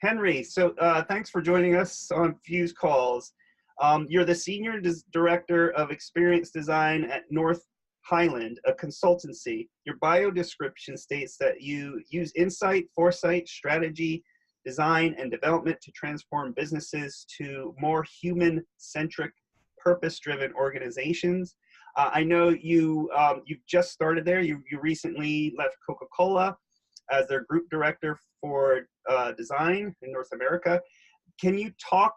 Henry, so thanks for joining us on Fuse Calls. You're the Senior Director of Experience Design at North Highland, a consultancy. Your bio description states that you use insight, foresight, strategy, design, and development to transform businesses to more human-centric, purpose-driven organizations. I know you've just started there. You recently left Coca Cola as their group director for design in North America. Can you talk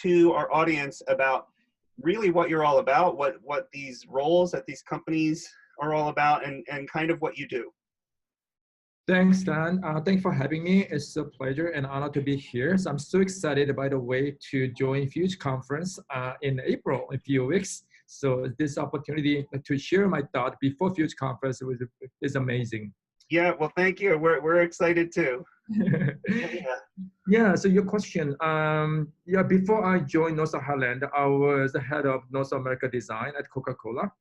to our audience about really what you're all about, what these roles at these companies are all about, and kind of what you do? Thanks, Dan. Thanks for having me. It's a pleasure and honor to be here. So I'm so excited, by the way, to join Fuse Conference in April, in a few weeks. So this opportunity to share my thought before Fuse Conference is amazing. Yeah, well, thank you. We're excited too. Yeah, so your question, before I joined North Highland, I was the head of North America Design at Coca Cola.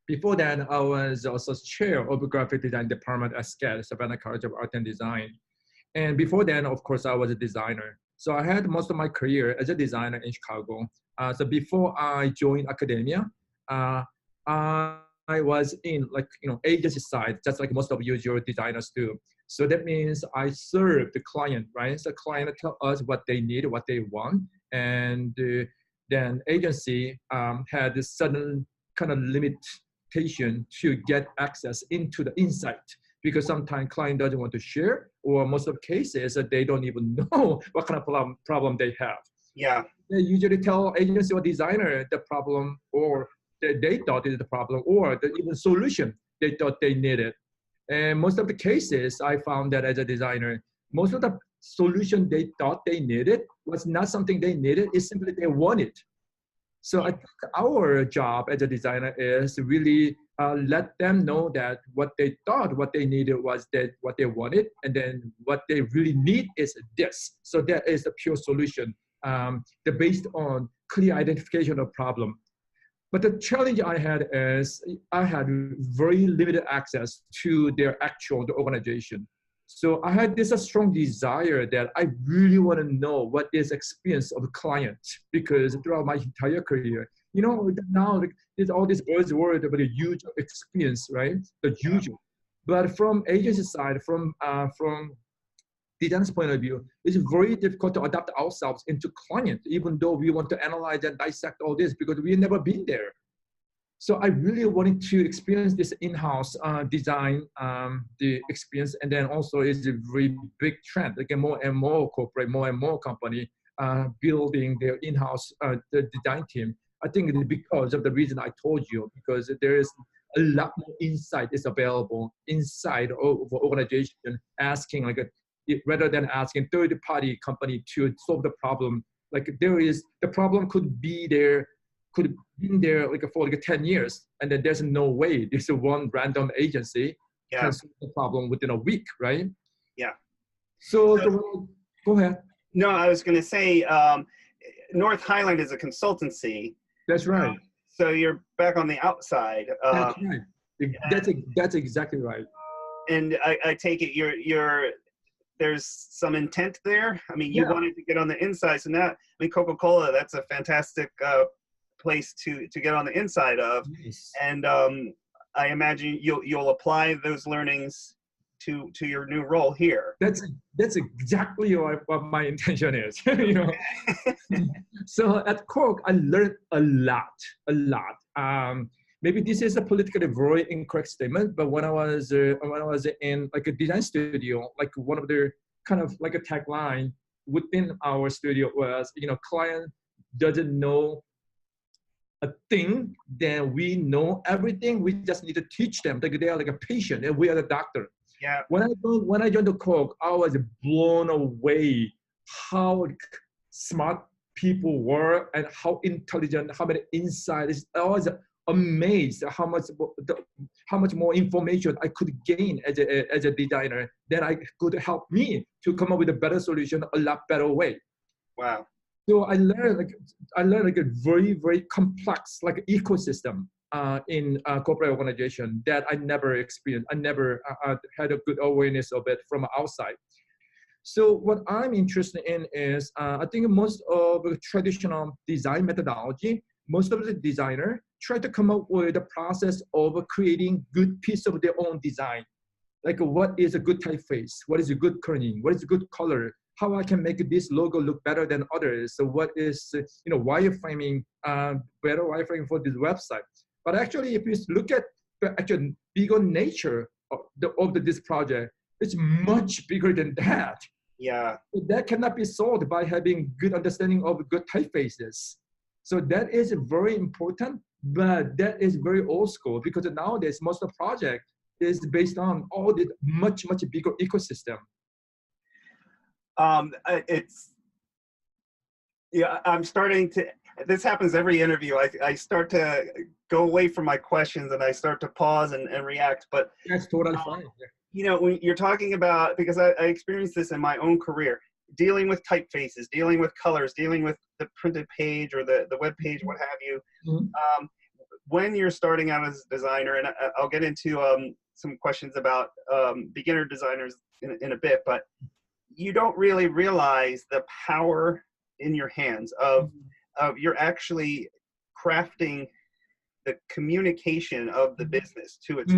Before that, I was also chair of the graphic design department at SCAD, Savannah College of Art and Design. And before then, of course, I was a designer. So I had most of my career as a designer in Chicago. So before I joined academia, I was in agency side, just like most of usual designers do. So that means I serve the client, right? So the client tell us what they need, what they want, and then agency had this sudden kind of limitation to get access into the insight, because sometimes client doesn't want to share, or most of the cases they don't even know what kind of problem they have. Yeah. They usually tell agency or designer the problem, or they thought is the problem, or the even solution they thought they needed. And most of the cases, I found that as a designer, most of the solution they thought they needed was not something they needed, it's simply they wanted. So I think our job as a designer is to really let them know that what they thought, what they needed was that what they wanted, and then what they really need is this. So that is the pure solution. They're based on clear identification of problem. But the challenge I had is I had very limited access to their actual organization. So I had this strong desire that I really want to know what is experience of the client, because throughout my entire career, now there's all this buzzword about a huge experience, right? The usual. But from agency side, from design's point of view, it's very difficult to adapt ourselves into client, even though we want to analyze and dissect all this, because we've never been there. So I really wanted to experience this in-house design, the experience, and then also is a very big trend. Like more and more corporate, more and more company building their in-house the design team. I think it's because of the reason I told you, because there is a lot more insight is available inside of organization, asking rather than asking third-party company to solve the problem. Like the problem could be there for 10 years, and then there's no way there's one random agency can solve the problem within a week, right? Yeah. So go ahead. No, I was going to say North Highland is a consultancy. That's right. So you're back on the outside. That's right. That's exactly right. And I take it there's some intent there. I mean, you wanted to get on the inside, so now, Coca Cola, that's a fantastic place to get on the inside of. Yes. And I imagine you'll apply those learnings to your new role here. That's exactly what my intention is. So at Coke, I learned a lot. Maybe this is a politically very incorrect statement, but when I was in a design studio, one of the kind of a tagline within our studio was, client doesn't know a thing, then we know everything. We just need to teach them. They are like a patient, and we are the doctor. Yeah. When I joined the Coke, I was blown away how smart people were and how intelligent, how many insights. I was amazed how much more information I could gain as a designer that I could help me to come up with a better solution, a lot better way. Wow. So I learned a very, very complex ecosystem in a corporate organization that I never experienced. I never had a good awareness of it from outside. So what I'm interested in is, I think most of the traditional design methodology, most of the designer try to come up with a process of creating good piece of their own design. Like what is a good typeface? What is a good kerning? What is a good color? How I can make this logo look better than others? So what is, wireframing, better wireframing for this website? But actually, if you look at the actual bigger nature of this project, it's much bigger than that. Yeah. So that cannot be solved by having good understanding of good typefaces. So that is very important, but that is very old school because nowadays most of the project is based on all the much bigger ecosystem. It's, yeah, I'm starting to, this happens every interview. I start to go away from my questions and I start to pause and react. But that's totally fine. When you're talking about, because I experienced this in my own career, dealing with typefaces, dealing with colors, dealing with the printed page or the web page, what have you. Mm-hmm. When you're starting out as a designer, and I'll get into some questions about beginner designers in a bit, but you don't really realize the power in your hands of you're actually crafting the communication of the business to its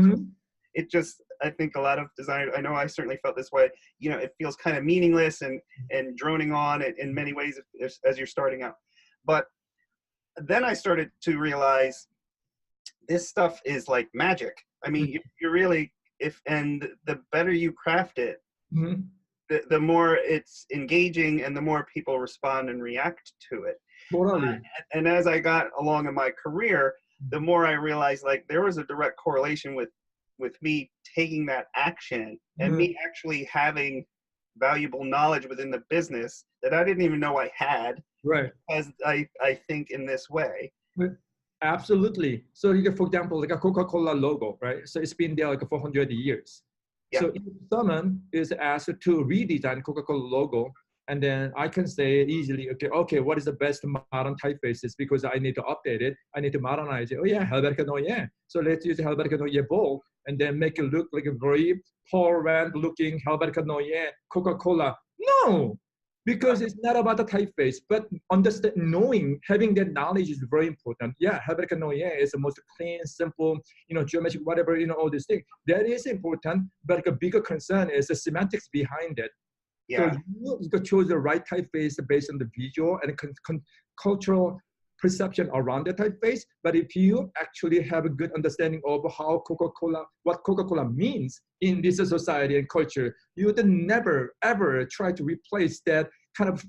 it just, I think a lot of designers, I know I certainly felt this way, it feels kind of meaningless and droning on in many ways as you're starting out. But then I started to realize this stuff is like magic. I mean, you really, and the better you craft it, the more it's engaging and the more people respond and react to it. Totally. And as I got along in my career, the more I realized like there was a direct correlation with me taking that action and me actually having valuable knowledge within the business that I didn't even know I had. Right. As I think in this way. Absolutely. So for example, like a Coca Cola logo, right? So it's been there like 400 years. Yeah. So if someone is asked to redesign Coca Cola logo, and then I can say easily, okay, what is the best modern typefaces? Because I need to update it. I need to modernize it. Oh yeah, Helvetica Noyer. So let's use Helvetica Noyer bold and then make it look like a very Paul Rand looking Helvetica Noyer Coca Cola. No, because it's not about the typeface, but having that knowledge is very important. Yeah, Helvetica Noyer is the most clean, simple, geometric, whatever, all these things. That is important, but a bigger concern is the semantics behind it. Yeah. So you could choose the right typeface based on the visual and cultural perception around the typeface. But if you actually have a good understanding of what Coca-Cola means in this society and culture, you would never, ever try to replace that kind of,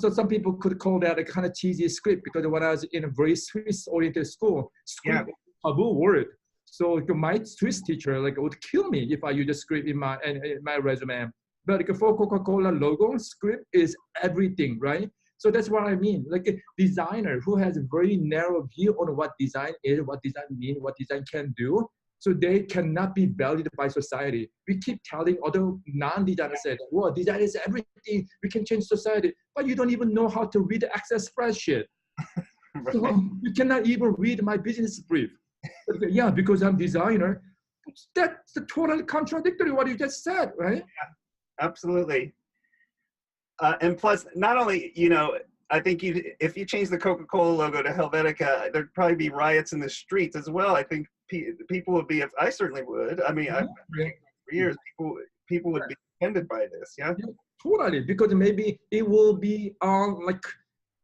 so some people could call that a kind of cheesy script, because when I was in a very Swiss-oriented school, script was a taboo word. So my Swiss teacher would kill me if I use a script in my resume. But for Coca-Cola logo, script is everything, right? So that's what I mean. Like a designer who has a very narrow view on what design is, what design means, what design can do, so they cannot be valued by society. We keep telling other non-designers that, well, design is everything, we can change society, but you don't even know how to read the Excel spreadsheet. Right. So you cannot even read my business brief. Yeah, because I'm designer. That's totally contradictory what you just said, right? Yeah. Absolutely. And plus, not only, I think if you change the Coca-Cola logo to Helvetica, there'd probably be riots in the streets as well. I think people would be, I certainly would. I mean, for years, people would be offended by this, yeah? Totally, because maybe it will be on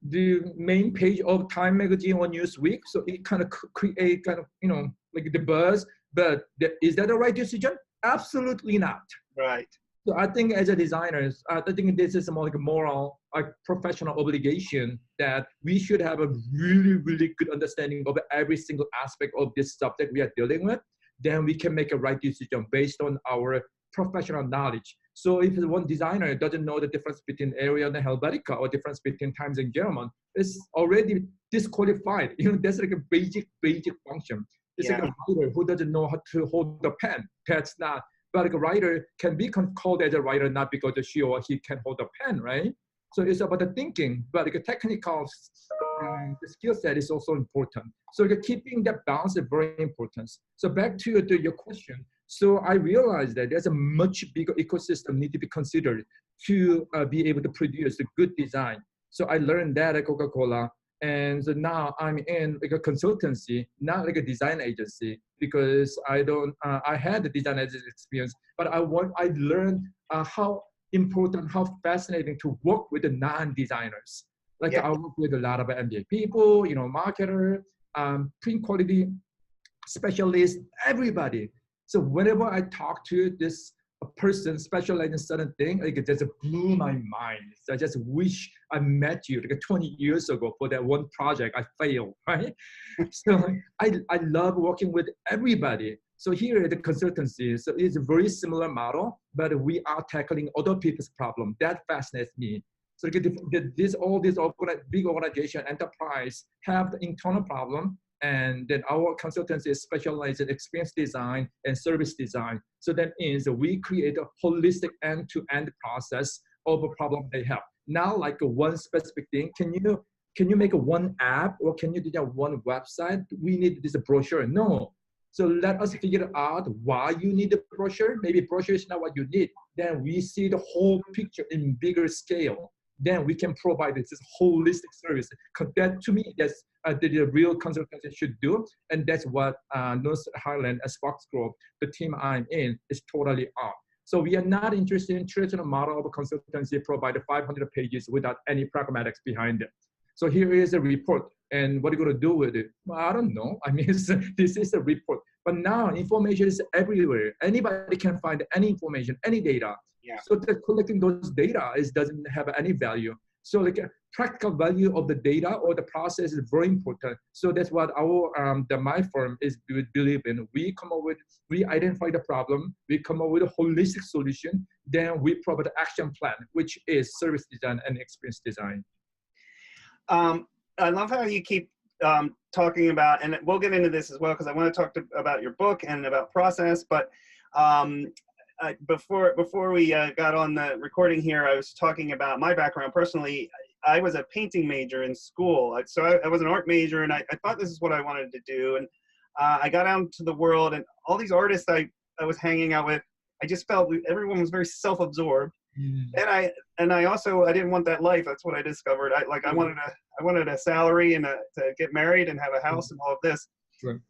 the main page of Time magazine or Newsweek, so it kind of create the buzz, but is that the right decision? Absolutely not. Right. So I think as a designer, I think this is more like a moral, professional obligation that we should have a really, really good understanding of every single aspect of this subject we are dealing with. Then we can make a right decision based on our professional knowledge. So if one designer doesn't know the difference between Arial and Helvetica or difference between Times and German, it's already disqualified. That's like a basic function. It's like a writer who doesn't know how to hold the pen. That's not. But a writer can be called as a writer not because she or he can hold a pen, right? So it's about the thinking, but the technical the skill set is also important. So keeping that balance is very important. So back to your question, So I realized that there's a much bigger ecosystem need to be considered to be able to produce a good design. So I learned that at Coca Cola. And so now I'm in like a consultancy, not like a design agency, because I had the design agency experience, but I learned how important, how fascinating to work with the non-designers. Like Yeah. I work with a lot of MBA people, marketer, print quality specialists, everybody. So whenever I talk to this a person specialized in certain thing, like it just blew my mind. So I just wish I met you like 20 years ago for that one project I failed, right? So I love working with everybody. So here at the consultancy, so it's a very similar model, but we are tackling other people's problem. That fascinates me. So all these big organization, enterprise have the internal problem, and then our consultancy is specialized in experience design and service design. So that means that we create a holistic end-to-end process of a problem they have. Not like a one specific thing. Can you make a one app, or can you do that one website? We need this brochure. No. So let us figure out why you need the brochure. Maybe brochure is not what you need. Then we see the whole picture in bigger scale. Then we can provide this holistic service. That to me, that's the real consultancy should do. And that's what North Highland and Sparks Group, the team I'm in, is totally on. So we are not interested in traditional model of a consultancy provided 500 pages without any pragmatics behind it. So here is a report, and what are you going to do with it? Well, I don't know. I mean, this is a report. But now information is everywhere. Anybody can find any information, any data. Yeah. So collecting those data doesn't have any value. So like a practical value of the data or the process is very important. So that's what my firm is believe in. We identify the problem, we come up with a holistic solution, then we provide an action plan, which is service design and experience design. I love how you keep talking about, and we'll get into this as well, because I want to talk about your book and about process, but before we got on the recording here, I was talking about my background personally. I was a painting major in school. So I was an art major, and I thought this is what I wanted to do. And I got out into the world, and all these artists I was hanging out with, I just felt everyone was very self-absorbed. Mm. And I also, I didn't want that life. That's what I discovered. I wanted a salary and to get married and have a house and all of this. Sure.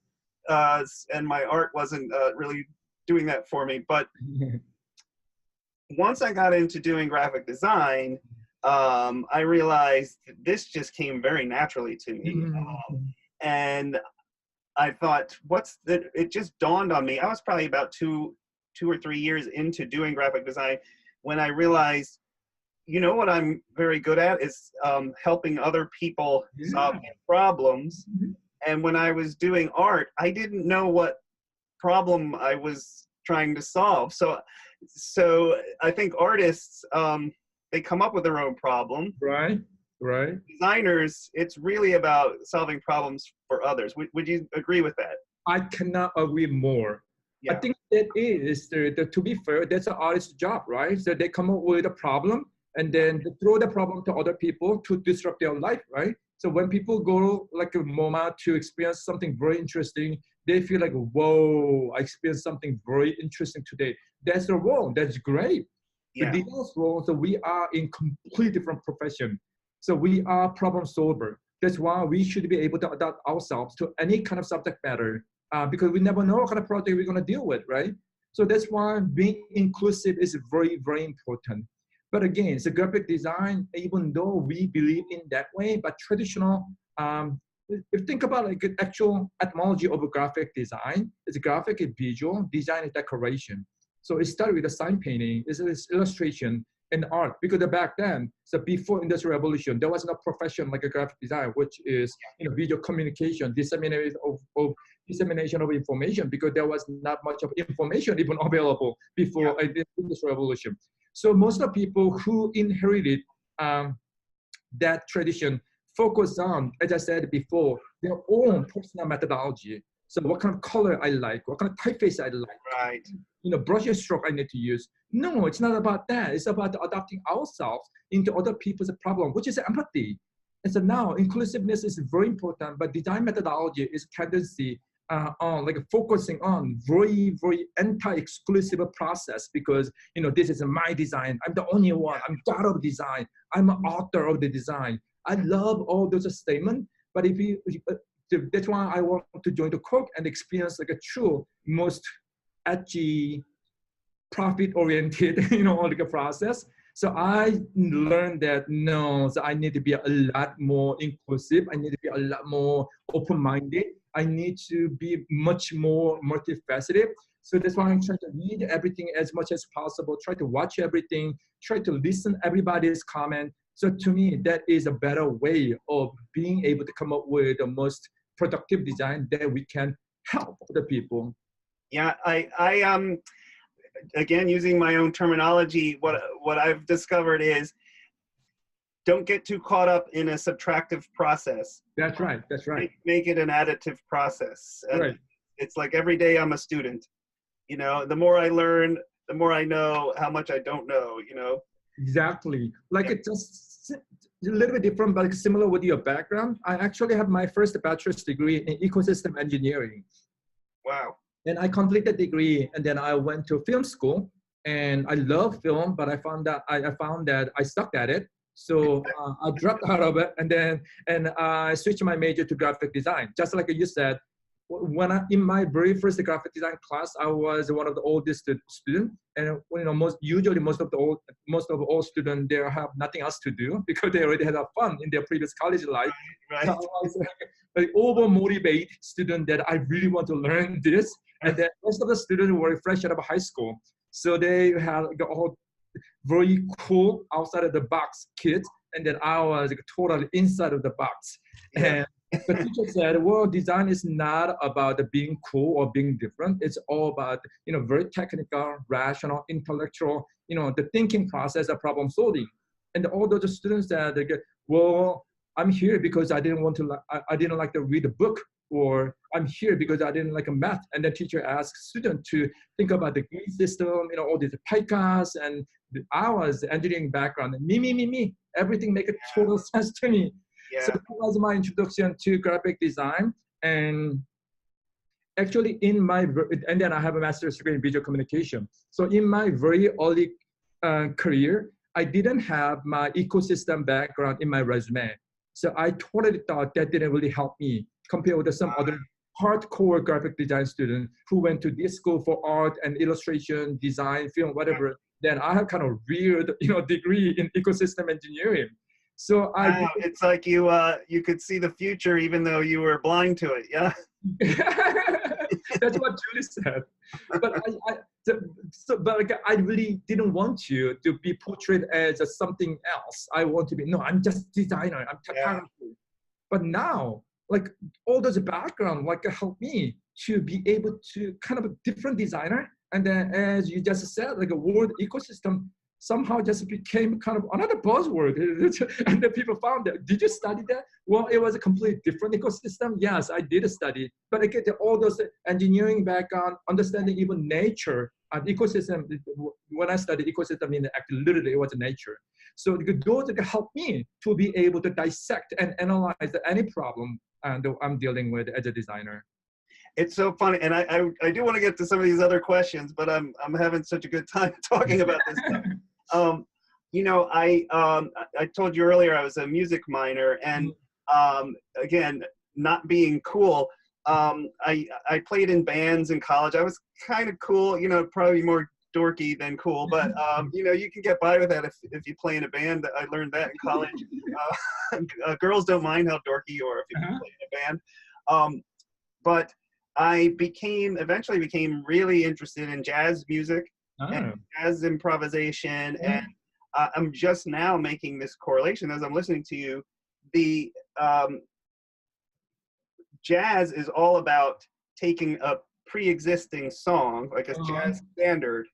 And my art wasn't really doing that for me. But once I got into doing graphic design, I realized this just came very naturally to me. And I thought, it just dawned on me. I was probably about two or 3 years into doing graphic design when I realized, what I'm very good at is helping other people solve problems. And when I was doing art, I didn't know what problem I was trying to solve. So I think artists, they come up with their own problem. Right. Designers, it's really about solving problems for others. Would you agree with that? I cannot agree more. Yeah. I think that is, to be fair, that's an artist's job, right? So they come up with a problem and then they throw the problem to other people to disrupt their life, right? So when people go like a MoMA to experience something very interesting, they feel like, whoa, I experienced something very interesting today. That's the role. That's great. Yeah. The design's role, so we are in completely different profession. So we are problem solver. That's why we should be able to adapt ourselves to any kind of subject matter because we never know what kind of project we're going to deal with, right? So that's why being inclusive is very, very important. But again, it's a graphic design, even though we believe in that way, but traditional, if you think about like an actual etymology of a graphic design, it's a graphic is visual, design is decoration. So it started with a sign painting, it's illustration and art, because back then, so before Industrial Revolution, there was no profession like a graphic design, which is visual communication, dissemination of information, because there was not much of information even available before the Industrial Revolution. So most of the people who inherited that tradition focus on, as I said before, their own personal methodology. So what kind of color I like, what kind of typeface I like, right? Brush stroke I need to use. No, it's not about that. It's about adapting ourselves into other people's problem, which is empathy. And so now inclusiveness is very important, but design methodology is tendency on like focusing on very anti-exclusive process, because this is my design. I'm the only one. I'm god of design. I'm an author of the design. I love all those statements. But that's why I want to join the Coke and experience like a true, most edgy, profit-oriented, like a process. So I learned that no, so I need to be a lot more inclusive. I need to be a lot more open-minded. I need to be much more multifaceted. So that's why I'm trying to read everything as much as possible, try to watch everything, try to listen everybody's comment. So to me, that is a better way of being able to come up with the most productive design that we can help the people. Yeah, I again, using my own terminology, what I've discovered is don't get too caught up in a subtractive process. That's right. That's right. Make it an additive process. Right. It's like every day I'm a student. The more I learn, the more I know how much I don't know. Exactly. Like it's just a little bit different, but similar with your background. I actually have my first bachelor's degree in ecosystem engineering. Wow. And I completed the degree, and then I went to film school, and I love film, but I found that I sucked at it. So I dropped out of it, and I switched my major to graphic design. Just like you said, in my very first graphic design class, I was one of the oldest students, and most of all students there have nothing else to do because they already had fun in their previous college life. Right. So I was an over motivated student that I really want to learn this, and then most of the students were fresh out of high school, so they had all very cool outside of the box kids, and then I was totally inside of the box. Yeah. And the teacher said, well, design is not about being cool or being different. It's all about, very technical, rational, intellectual, the thinking process of problem solving. And all those students said, well, I'm here because I didn't like to read a book, or I'm here because I didn't like a math. And the teacher asked students to think about the grid system, all these PyCast, and I was engineering background, and me. Everything make a total sense to me. Yeah. So that was my introduction to graphic design. And actually and then I have a master's degree in visual communication. So in my very early career, I didn't have my ecosystem background in my resume. So I totally thought that didn't really help me compared with some other hardcore graphic design students who went to this school for art and illustration, design, film, whatever. Then I have kind of weird, degree in ecosystem engineering. So wow, it's like you could see the future even though you were blind to it. Yeah. That's what Julie said. But I really didn't want you to be portrayed as something else. I want to be, no, I'm just designer. I'm talented. Yeah. But now, like all those background, help me to be able to kind of a different designer. And then, as you just said, like a word ecosystem somehow just became kind of another buzzword. And then people found that. Did you study that? Well, it was a completely different ecosystem. Yes, I did study. But I get all those engineering background, understanding even nature and ecosystem. When I studied ecosystem, literally it was nature. So those help me to be able to dissect and analyze any problem that I'm dealing with as a designer. It's so funny, and I do want to get to some of these other questions, but I'm having such a good time talking about this stuff. I told you earlier I was a music minor, and again, not being cool, I played in bands in college. I was kind of cool, probably more dorky than cool, but you can get by with that if you play in a band. I learned that in college. Girls don't mind how dorky you are if you play in a band. But I eventually became really interested in jazz music and jazz improvisation, and I'm just now making this correlation as I'm listening to you. The jazz is all about taking a pre-existing song, like a jazz standard,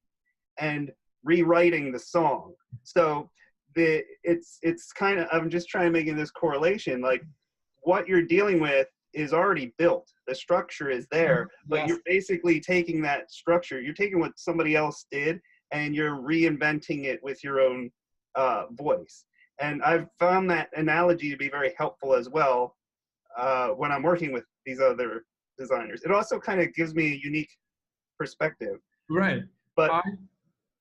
and rewriting the song. So it's kind of, I'm just trying to make this correlation, like what you're dealing with is already built. The structure is there, but you're basically taking that structure, you're taking what somebody else did and you're reinventing it with your own voice. And I've found that analogy to be very helpful as well when I'm working with these other designers. It also kind of gives me a unique perspective. Right. But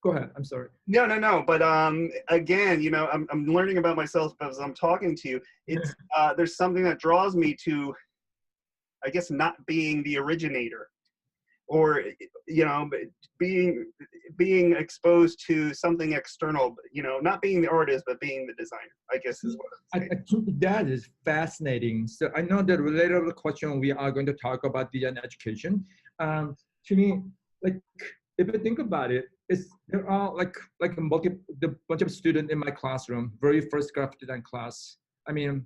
Go ahead. I'm sorry. no. But again, you know, I'm learning about myself as I'm talking to you. It's there's something that draws me to, I guess, not being the originator, or you know, being exposed to something external. You know, not being the artist, but being the designer, I guess is what I'm saying. I think that is fascinating. So I know that later of the question we are going to talk about design education. To me, like if you think about it, there are like the bunch of students in my classroom, very first graphic design class. I mean,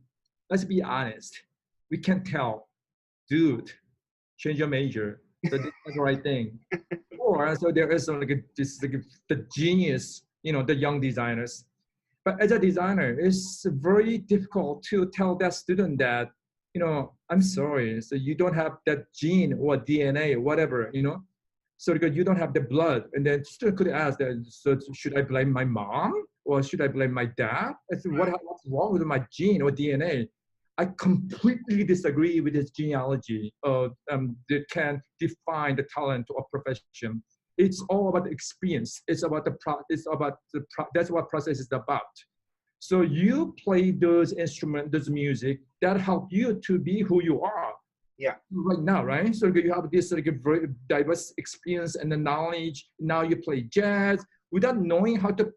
let's be honest, we can tell, dude, change your major. So this is the right thing. Or so there is the genius, you know, the young designers. But as a designer, it's very difficult to tell that student that, you know, I'm sorry, so you don't have that gene or DNA, whatever, you know. So because you don't have the blood, and then student could ask that, so should I blame my mom or should I blame my dad? I said, what's wrong with my gene or DNA? I completely disagree with this genealogy that can define the talent or profession. It's all about the experience. It's about that's what process is about. So you play those instruments, those music that help you to be who you are. Yeah. Right now, right? So you have this like a very diverse experience and the knowledge. Now you play jazz without knowing how to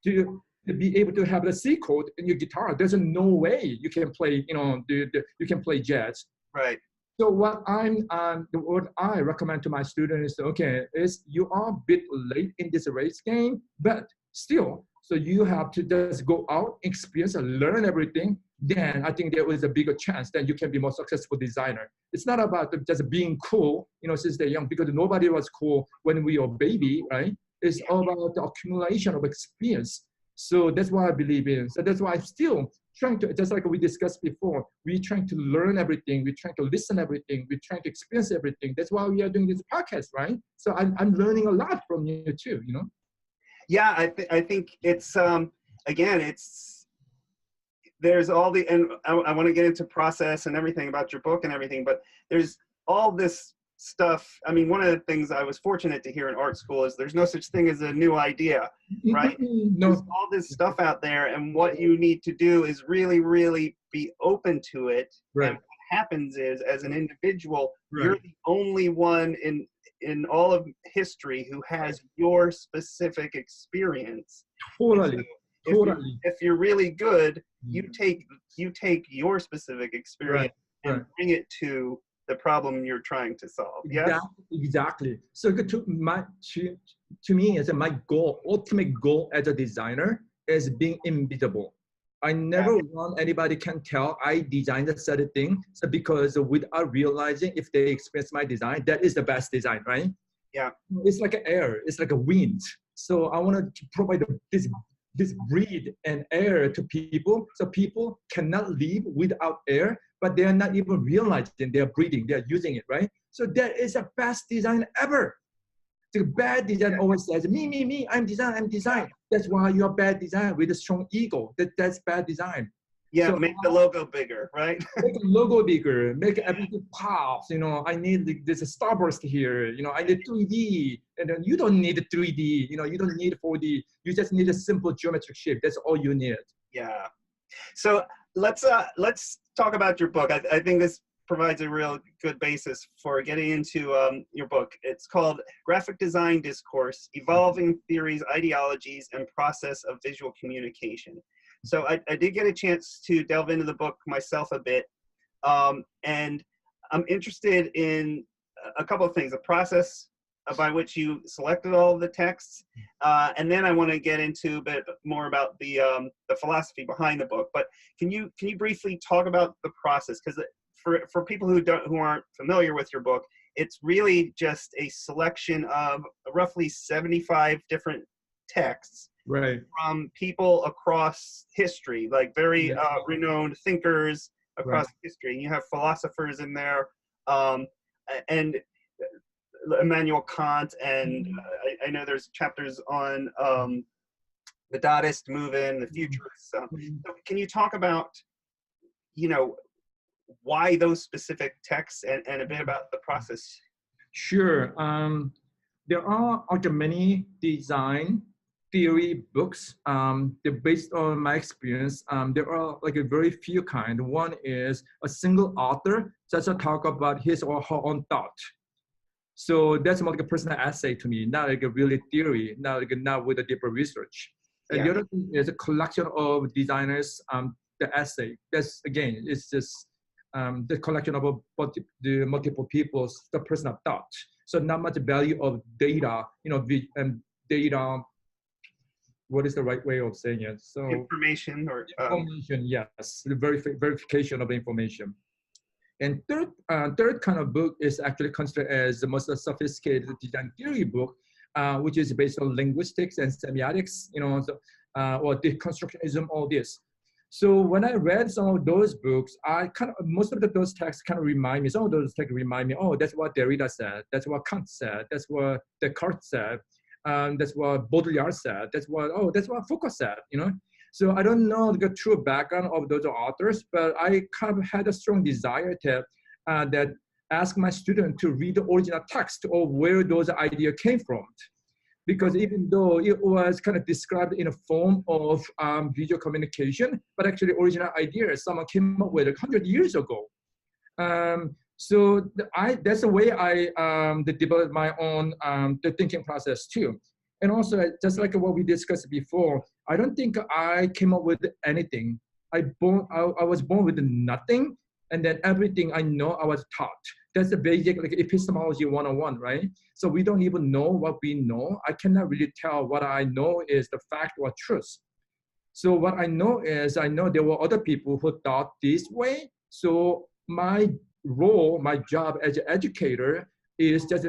be able to have the C chord in your guitar. There's no way you can play, you know, you can play jazz. Right. So what I recommend to my students is, okay, is you are a bit late in this race game, but still, so you have to just go out, experience and learn everything. Then I think there is a bigger chance that you can be more successful designer. It's not about just being cool, you know, since they're young, because nobody was cool when we were baby, right? It's all about the accumulation of experience. So that's what I believe in. So that's why I'm still trying to, just like we discussed before, we're trying to learn everything. We're trying to listen everything. We're trying to experience everything. That's why we are doing this podcast, right? So I'm learning a lot from you too, you know? Yeah, I think it's, again, there's all the, and I want to get into process and everything about your book and everything, but there's all this stuff. I mean, one of the things I was fortunate to hear in art school is there's no such thing as a new idea, right? No. There's all this stuff out there, and what you need to do is really, really be open to it. Right. And what happens is, as an individual, Right. you're the only one in all of history who has your specific experience. Totally. So Totally. if you're really good, you take your specific experience and bring it to the problem you're trying to solve. Yes? Exactly. So to me, as my goal, ultimate goal as a designer is being invisible. I never want anybody can tell I designed a certain thing. So because without realizing if they experience my design, that is the best design, right? Yeah. It's like an air. It's like a wind. So I want to provide this breathe and air to people, so people cannot live without air, but they are not even realizing they're breathing, they're using it, right? So that is the best design ever. The bad design always says, me, I'm design. That's why you're bad design with a strong ego. That's bad design. Yeah, so make the logo bigger, right? Make the logo bigger, make everything pops. You know, I need this starburst here. You know, I need 3D, and then you don't need 3D. You know, you don't need 4D. You just need a simple geometric shape. That's all you need. Yeah. So let's talk about your book. I think this provides a real good basis for getting into your book. It's called Graphic Design Discourse: Evolving Theories, Ideologies, and Process of Visual Communication. So I did get a chance to delve into the book myself a bit, and I'm interested in a couple of things: the process by which you selected all of the texts, and then I want to get into a bit more about the philosophy behind the book. But can you briefly talk about the process? Because for people who aren't familiar with your book, it's really just a selection of roughly 75 different texts. Right. From people across history, like very renowned thinkers across history. And you have philosophers in there, and Immanuel Kant, and I know there's chapters on the Dadaist movement, the futurists. So can you talk about, you know, why those specific texts and a bit about the process? Sure. There are many design theory books. They're based on my experience. There are like a very few kind. One is a single author just to talk about his or her own thought. So that's more like a personal essay to me, not like a really theory, not with a deeper research. And the other thing is a collection of designers, the essay. That's again, it's just the collection of the multiple people's the personal thought. So not much value of data, data. What is the right way of saying it? So information or information, yes, the verification of information. And third kind of book is actually considered as the most sophisticated design theory book, which is based on linguistics and semiotics, or deconstructionism, all this. So when I read some of those books, most of those texts kind of remind me, some of those texts remind me, oh, that's what Derrida said, that's what Kant said, that's what Descartes said, that's what Baudrillard said, that's what Foucault said, So I don't know the true background of those authors, but I kind of had a strong desire to that ask my student to read the original text of where those ideas came from. Because even though it was kind of described in a form of visual communication, but actually original ideas someone came up with 100 years ago. So that's the way I developed my own the thinking process too. And also, just like what we discussed before, I don't think I came up with anything. I was born with nothing, and then everything I know I was taught. That's the basic like epistemology 101, right? So we don't even know what we know. I cannot really tell what I know is the fact or truth. So what I know is I know there were other people who thought this way. So my role, my job as an educator is just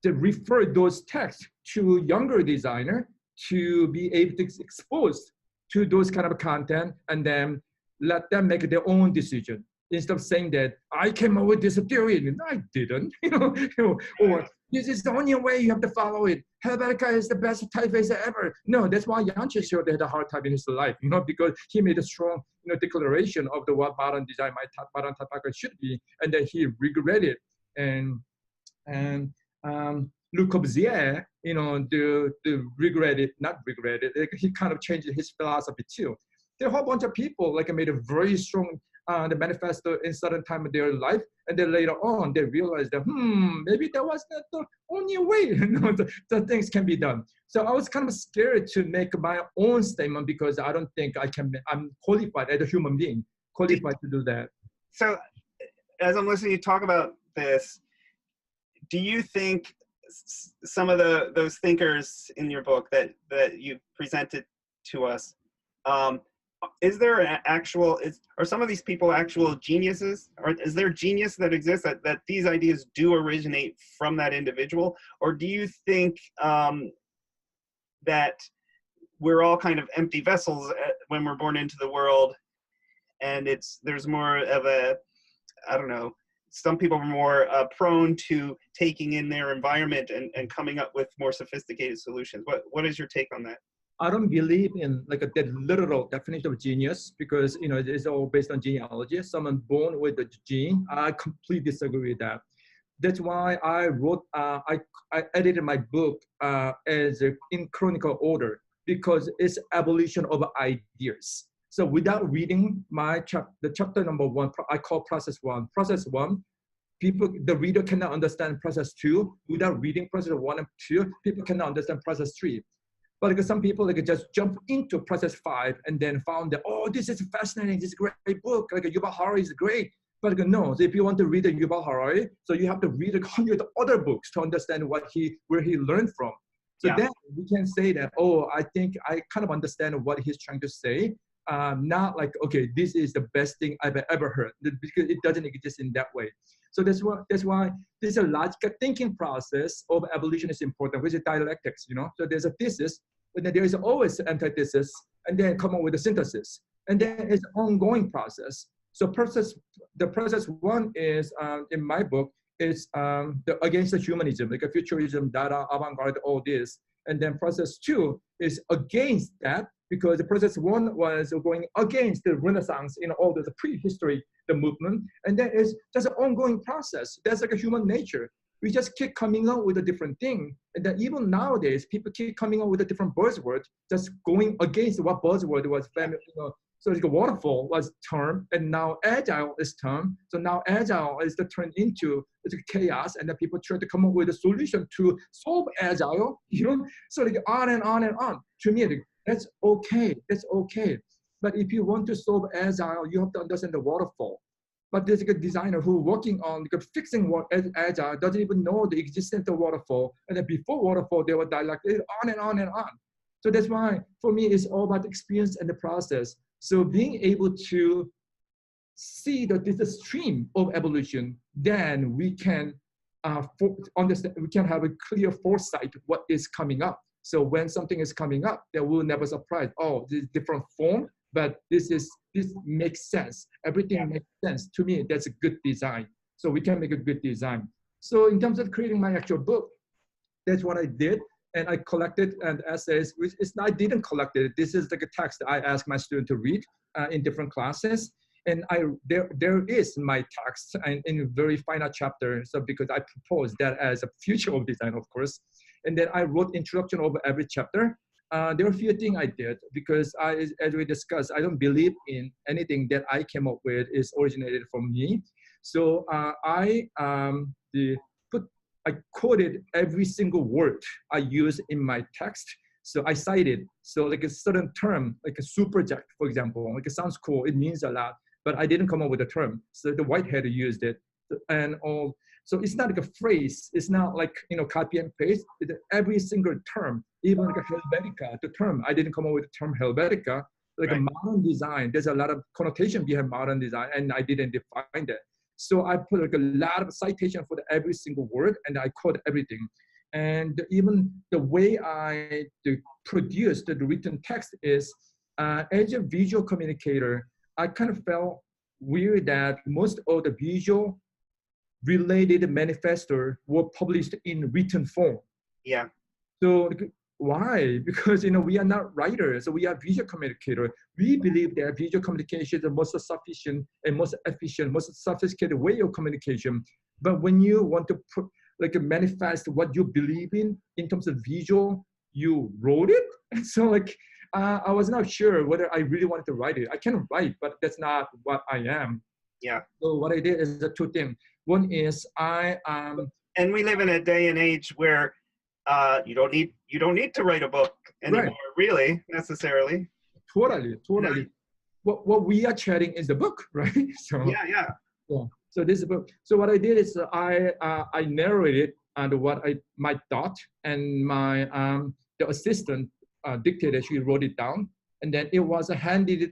to refer those texts to younger designer to be able to expose to those kind of content and then let them make their own decision instead of saying that I came up with this theory and I didn't, or this is the only way you have to follow it. Helvetica is the best typeface ever. No, that's why Jancis showed had a hard time in his life, because he made a strong, declaration of what modern design, modern typography should be, and then he regretted and Le Corbusier, he kind of changed his philosophy too. There are a whole bunch of people made a very strong the manifesto in certain time of their life, and then later on they realized that maybe that was not the only way the things can be done. So I was kind of scared to make my own statement because I don't think I'm qualified as a human being, qualified to do that. So as I'm listening to you talk about this, do you think some of those thinkers in your book that you presented to us, is there are some of these people actual geniuses, or is there genius that exists that these ideas do originate from that individual? Or do you think that we're all kind of empty vessels when we're born into the world, and there's more of a, I don't know, some people are more prone to taking in their environment and coming up with more sophisticated solutions? What is your take on that? I don't believe in that literal definition of genius because it's all based on genealogy. Someone born with a gene, I completely disagree with that. That's why I wrote, I edited my book as in chronicle order because it's evolution of ideas. So without reading my the chapter number 1, I call process 1. Process 1, the reader cannot understand process 2. Without reading process 1 and 2, people cannot understand process 3. But some people just jump into process 5 and then found that, oh, this is fascinating, this is a great book, Yuval Harari is great. But no, so if you want to read Yuval Harari, so you have to read 100 other books to understand where he learned from. So then we can say that, oh, I think I kind of understand what he's trying to say. Not okay, this is the best thing I've ever heard, because it doesn't exist in that way. So that's why this is a logical thinking process of evolution is important, which is dialectics, So there's a thesis, but then there is always an antithesis, and then come up with a synthesis. And then it's an ongoing process. So the process 1 is, in my book, is against the humanism, futurism, data, avant-garde, all this. And then process 2 is against that, because the process one was going against the Renaissance, all the prehistory, the movement, and that is just an ongoing process. That's like a human nature. We just keep coming up with a different thing, and then even nowadays, people keep coming up with a different buzzword, just going against what buzzword was famous. So like a waterfall was term, and now agile is term. So now agile is the turn into chaos, and then people try to come up with a solution to solve agile. So like on and on and on. To me, that's okay. That's okay. But if you want to solve agile, you have to understand the waterfall. But there's a designer who working on fixing agile doesn't even know the existence of waterfall. And then before waterfall, they were like on and on and on. So that's why for me, it's all about experience and the process. So being able to see that there's a stream of evolution, then we can understand, we can have a clear foresight of what is coming up. So when something is coming up, that will never surprise. Oh, this is different form, but this makes sense. Everything makes sense. To me, that's a good design. So we can make a good design. So in terms of creating my actual book, that's what I did. And I collected essays, which is, I didn't collect it. This is like a text I asked my student to read in different classes. And there is my text in a very final chapter. So because I proposed that as a future of design, of course. And then I wrote introduction over every chapter. There are a few things I did because as we discussed, I don't believe in anything that I came up with is originated from me. So I quoted every single word I use in my text. So I cited, so like a certain term, like a superjet, for example, like it sounds cool, it means a lot, but I didn't come up with a term. So the Whitehead used it and all. So it's not like a phrase. It's not like, copy and paste. Every single term, even like a Helvetica, the term, I didn't come up with the term Helvetica. Like a modern design, there's a lot of connotation behind modern design, and I didn't define that. So I put like a lot of citation for every single word, and I quote everything. And even the way I produce the written text is, as a visual communicator, I kind of felt weird that most of the visual related manifesto were published in written form. Yeah. So why? Because we are not writers, so we are visual communicator. We believe that visual communication is the most sufficient and most efficient, most sophisticated way of communication. But when you want to manifest what you believe in terms of visual, you wrote it. And so I was not sure whether I really wanted to write it. I can write, but that's not what I am. Yeah. So what I did is the two things. One is and we live in a day and age where you don't need to write a book anymore, really, necessarily. Totally. Yeah. What we are chatting is the book, right? So yeah. So this is a book. So what I did is I narrated my thought, and my the assistant dictated. She wrote it down, and then it was handed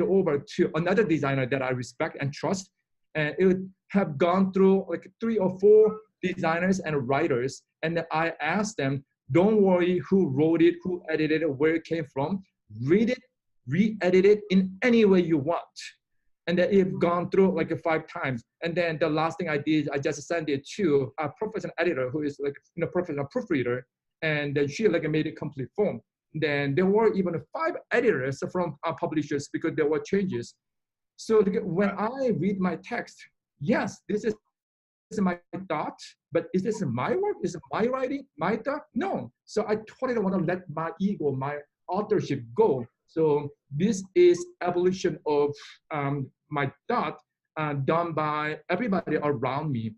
over to another designer that I respect and trust, and it would have gone through like 3 or 4 designers and writers, and I asked them, don't worry who wrote it, who edited it, where it came from, read it, re-edit it in any way you want. And then it's gone through like 5 times. And then the last thing I did, I just sent it to a professional editor who is professional proofreader, and then she made it complete form. Then there were even 5 editors from publishers because there were changes. So when I read my text, yes, this is my thought, but is this my work? Is it my writing, my thought? No. So I totally don't want to let my ego, my authorship go. So this is evolution of my thought done by everybody around me.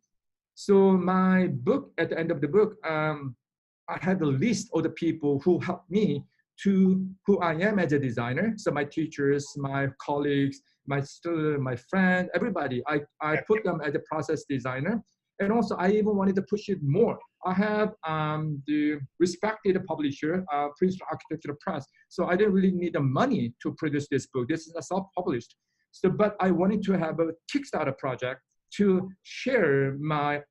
So my book, at the end of the book, I have a list of the people who helped me to who I am as a designer. So my teachers, my colleagues, my student, my friend, everybody, I put them as a process designer. And also I even wanted to push it more. I have the respected publisher, Princeton Architectural Press. So I didn't really need the money to produce this book. This is a self-published. So, but I wanted to have a Kickstarter project to share my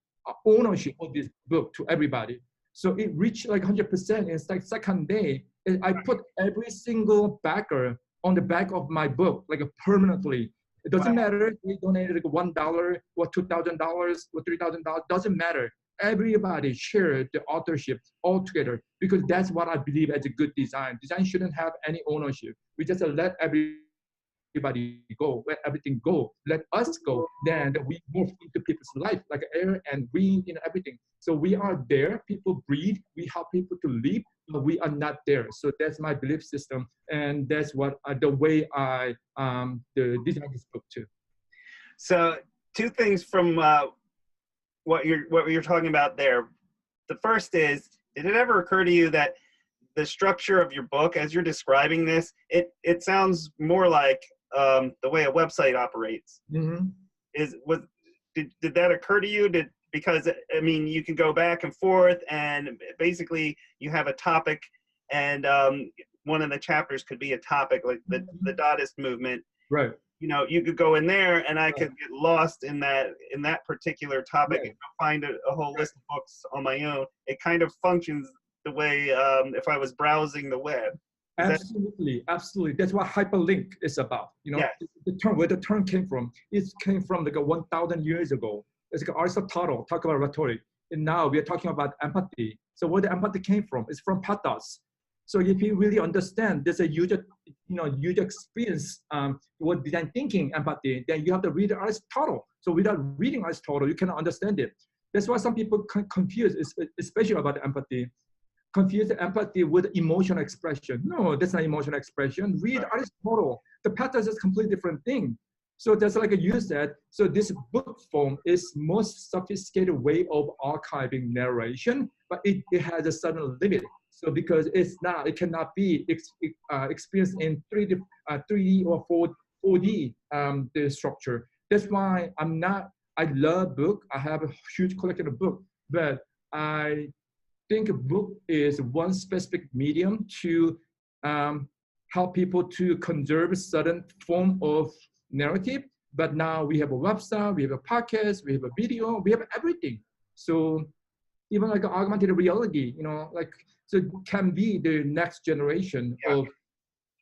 ownership of this book to everybody. So it reached like 100%. It's like second day. I put every single backer on the back of my book, like permanently. It doesn't matter if they donated like $1 or $2,000 or $3,000, doesn't matter. everybody share the authorship all together, because that's what I believe as a good design. Design shouldn't have any ownership. We just let everybody go, let everything go, let us go. Then we move into people's life like air and wind and everything. So we are there, people breathe, we help people to live, but we are not there. So that's my belief system, and that's what the way I the design this book too. So two things from what you're talking about there. The first is, did it ever occur to you that the structure of your book, as you're describing this, it sounds more like the way a website operates? Mm-hmm. Did that occur to you? Because I mean, you can go back and forth, and basically you have a topic, and one of the chapters could be a topic like the Dadaist movement. Right. You know, you could go in there, and I could get lost in that particular topic, Right. and find a whole list of books on my own. It kind of functions the way if I was browsing the web. Absolutely, absolutely. That's what hyperlink is about. You know, Yes. the term, where the term came from, it came from like 1,000 years ago. It's like Aristotle talk about rhetoric, and now we are talking about empathy. So where the empathy came from is from pathos. So if you really understand there's a user experience, what design thinking empathy, then you have to read Aristotle. So without reading Aristotle, you cannot understand it. That's why some people confuse, especially about empathy, confuse empathy with emotional expression. No, that's not emotional expression. Read Aristotle. The pathos is a completely different thing. So that's like you said, so this book form is most sophisticated way of archiving narration, but it has a certain limit. So because it cannot be experienced in 3D or 4D the structure. That's why I love book. I have a huge collection of book, but I think a book is one specific medium to help people to conserve a certain form of narrative. But now we have a website, we have a podcast, we have a video, we have everything. So even like augmented reality, you know, like, so it can be the next generation of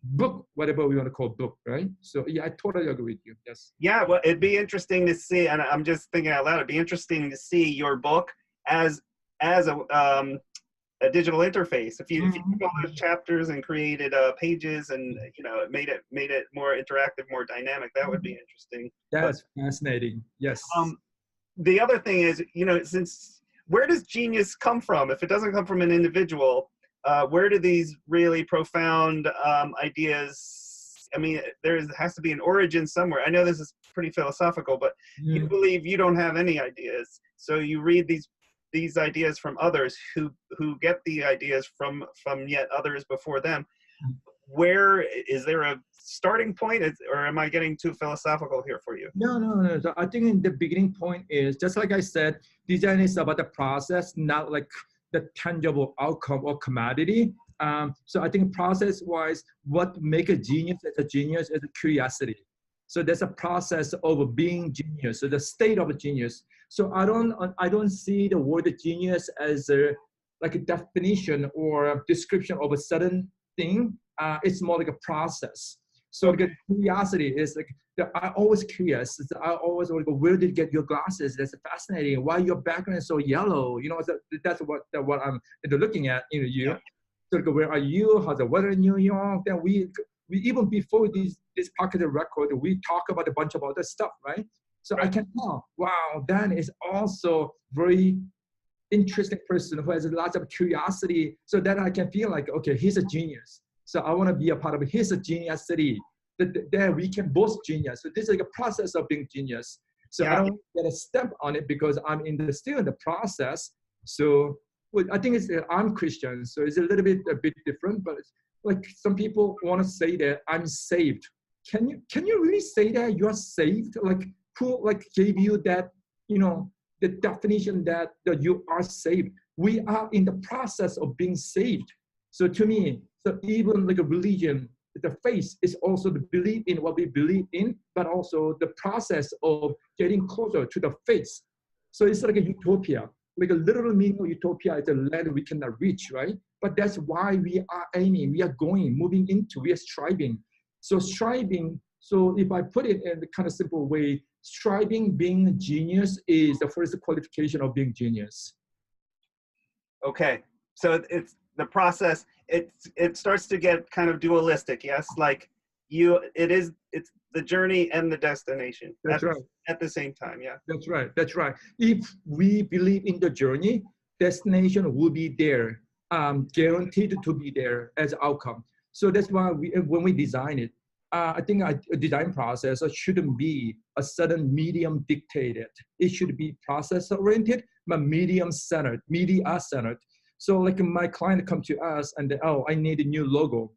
book, whatever we want to call book, right? So yeah, I totally agree with you. Yes. Yeah, well, it'd be interesting to see, and I'm just thinking out loud, it'd be interesting to see your book as a digital interface. If you took all those chapters and created pages, and you know, made it more interactive, more dynamic, that would be interesting. That's fascinating. Yes. The other thing is, you know, where does genius come from? If it doesn't come from an individual, where do these really profound ideas? I mean, there has to be an origin somewhere. I know this is pretty philosophical, but you believe you don't have any ideas, so you read these ideas from others who get the ideas from yet others before them. Where is there a starting point, or am I getting too philosophical here for you? No. So I think in the beginning point is, just like I said, design is about the process, not like the tangible outcome or commodity. So I think process-wise, what makes a genius is a curiosity. So there's a process of being genius, so the state of a genius. So I don't see the word genius as like a definition or a description of a certain thing. It's more like a process. So the curiosity is like, I'm always curious. I always want to go, where did you get your glasses? That's fascinating. Why your background is so yellow? You know, that's what I'm looking at in you. So where are you? How's the weather in New York? Then we even before this pocket record, we talk about a bunch of other stuff, right? So I can tell, wow, Dan is also very interesting person who has lots of curiosity. So then I can feel like, okay, he's a genius. So I want to be a part of his geniusity. Then we can both genius. So this is like a process of being genius. So I don't get a stamp on it because I'm still in the process. So I think I'm Christian, so it's a bit different. But it's like some people want to say that I'm saved. Can you really say that you are saved? Like who gave you that, you know, the definition that you are saved? We are in the process of being saved. So to me, so even like a religion, the faith is also the belief in what we believe in, but also the process of getting closer to the faith. So it's like a utopia. Like a literal meaning of utopia is a land we cannot reach, right? But that's why we are aiming, we are going, moving into, we are striving. So striving, so if I put it in the kind of simple way, striving being a genius is the first qualification of being genius. Okay. So it's the process, it starts to get kind of dualistic, yes? Like it's the journey and the destination That's right. at the same time, yeah. That's right. That's right. If we believe in the journey, destination will be there, guaranteed to be there as outcome. So that's why when we design it, I think a design process shouldn't be a certain medium dictated. It should be process oriented, but medium centered, media centered. So like my client come to us and they, oh, I need a new logo.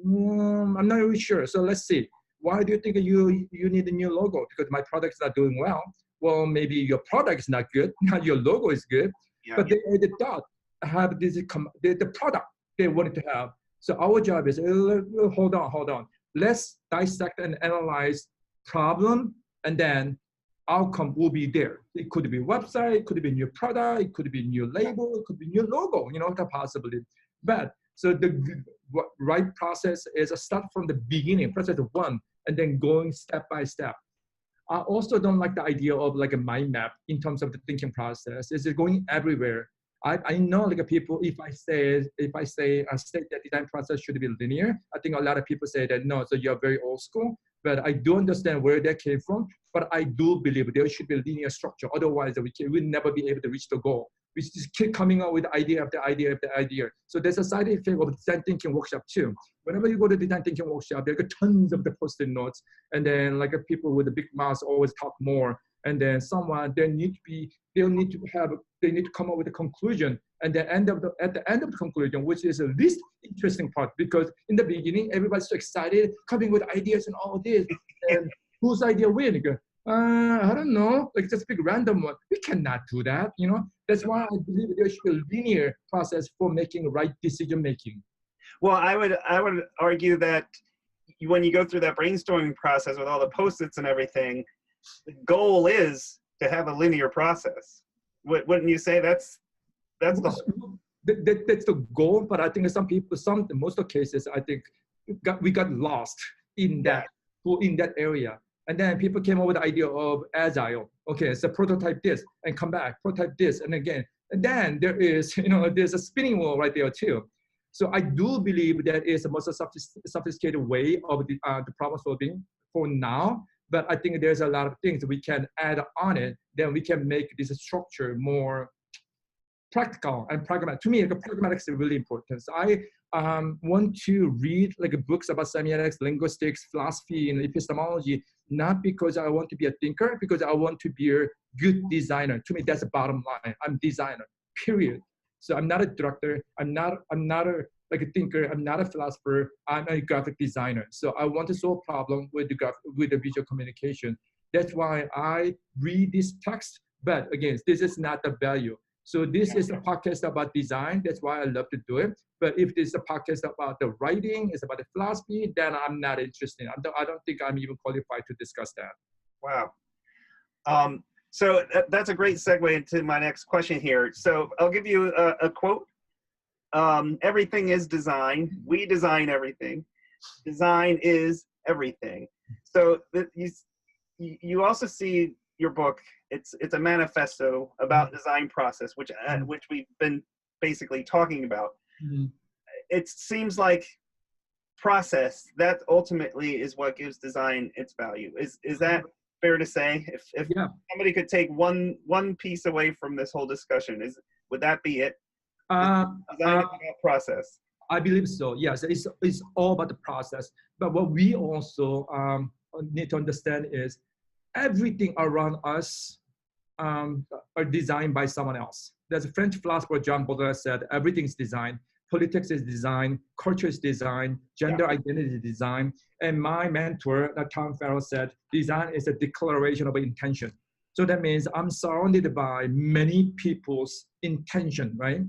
I'm not really sure. So let's see. Why do you think you need a new logo? Because my product is not doing well. Well, maybe your product is not good, not your logo is good, Yeah. but they thought have this the product they wanted to have. So our job is hold on. Let's dissect and analyze problem, and then outcome will be there. It could be website, it could be new product, it could be new label, it could be new logo. You know, the possibility. But so the right process is a start from the beginning, process one, and then going step by step. I also don't like the idea of like a mind map in terms of the thinking process. Is it going everywhere? I know like people, if I say I state that design process should be linear, I think a lot of people say that no, so you're very old school. But I do understand where that came from. But I do believe there should be a linear structure. Otherwise, we'll never be able to reach the goal. We just keep coming up with idea after idea after idea. So there's a side effect of design thinking workshop too. Whenever you go to design thinking workshop, there are tons of the post-it notes, and then like people with the big mouths always talk more. And then someone they need to come up with a conclusion, and at the end of the conclusion, which is the least interesting part, because in the beginning everybody's so excited, coming with ideas and all this, and whose idea win? I don't know, like just pick random one. We cannot do that, you know. That's why I believe there should be a linear process for making right decision making. Well, I would argue that when you go through that brainstorming process with all the post-its and everything, the goal is to have a linear process. Wouldn't you say that's that's the goal? But I think in most of the cases, I think we got lost in that area. And then people came up with the idea of agile. Okay, so prototype this and come back, prototype this and again. And then there's a spinning wheel right there too. So I do believe that is the most sophisticated way of the problem solving for now. But I think there's a lot of things we can add on it. Then we can make this structure more practical and pragmatic. To me, like, pragmatic is really important. So I want to read like books about semiotics, linguistics, philosophy, and epistemology, not because I want to be a thinker, because I want to be a good designer. To me, that's the bottom line. I'm a designer, period. So I'm not a director. I'm not a thinker. I'm not a philosopher. I'm a graphic designer. So I want to solve a problem with the visual communication. That's why I read this text. But again, this is not the value. So this is a podcast about design. That's why I love to do it. But if this is a podcast about the writing, it's about the philosophy, then I'm not interested. I don't think I'm even qualified to discuss that. Wow. So that's a great segue into my next question here. So I'll give you a quote. Everything is design. We design everything. Design is everything. So you also see your book. It's a manifesto about design process, which we've been basically talking about. Mm-hmm. It seems like process, that ultimately is what gives design its value. Is that fair to say? If somebody could take one piece away from this whole discussion, would that be it? Design is about process. I believe so. Yes, it's all about the process. But what we also need to understand is everything around us are designed by someone else. There's a French philosopher, Jean Baudrillard, said everything is designed. Politics is design, culture is design, gender identity is design. And my mentor, Tom Farrell, said design is a declaration of intention. So that means I'm surrounded by many people's intention, right?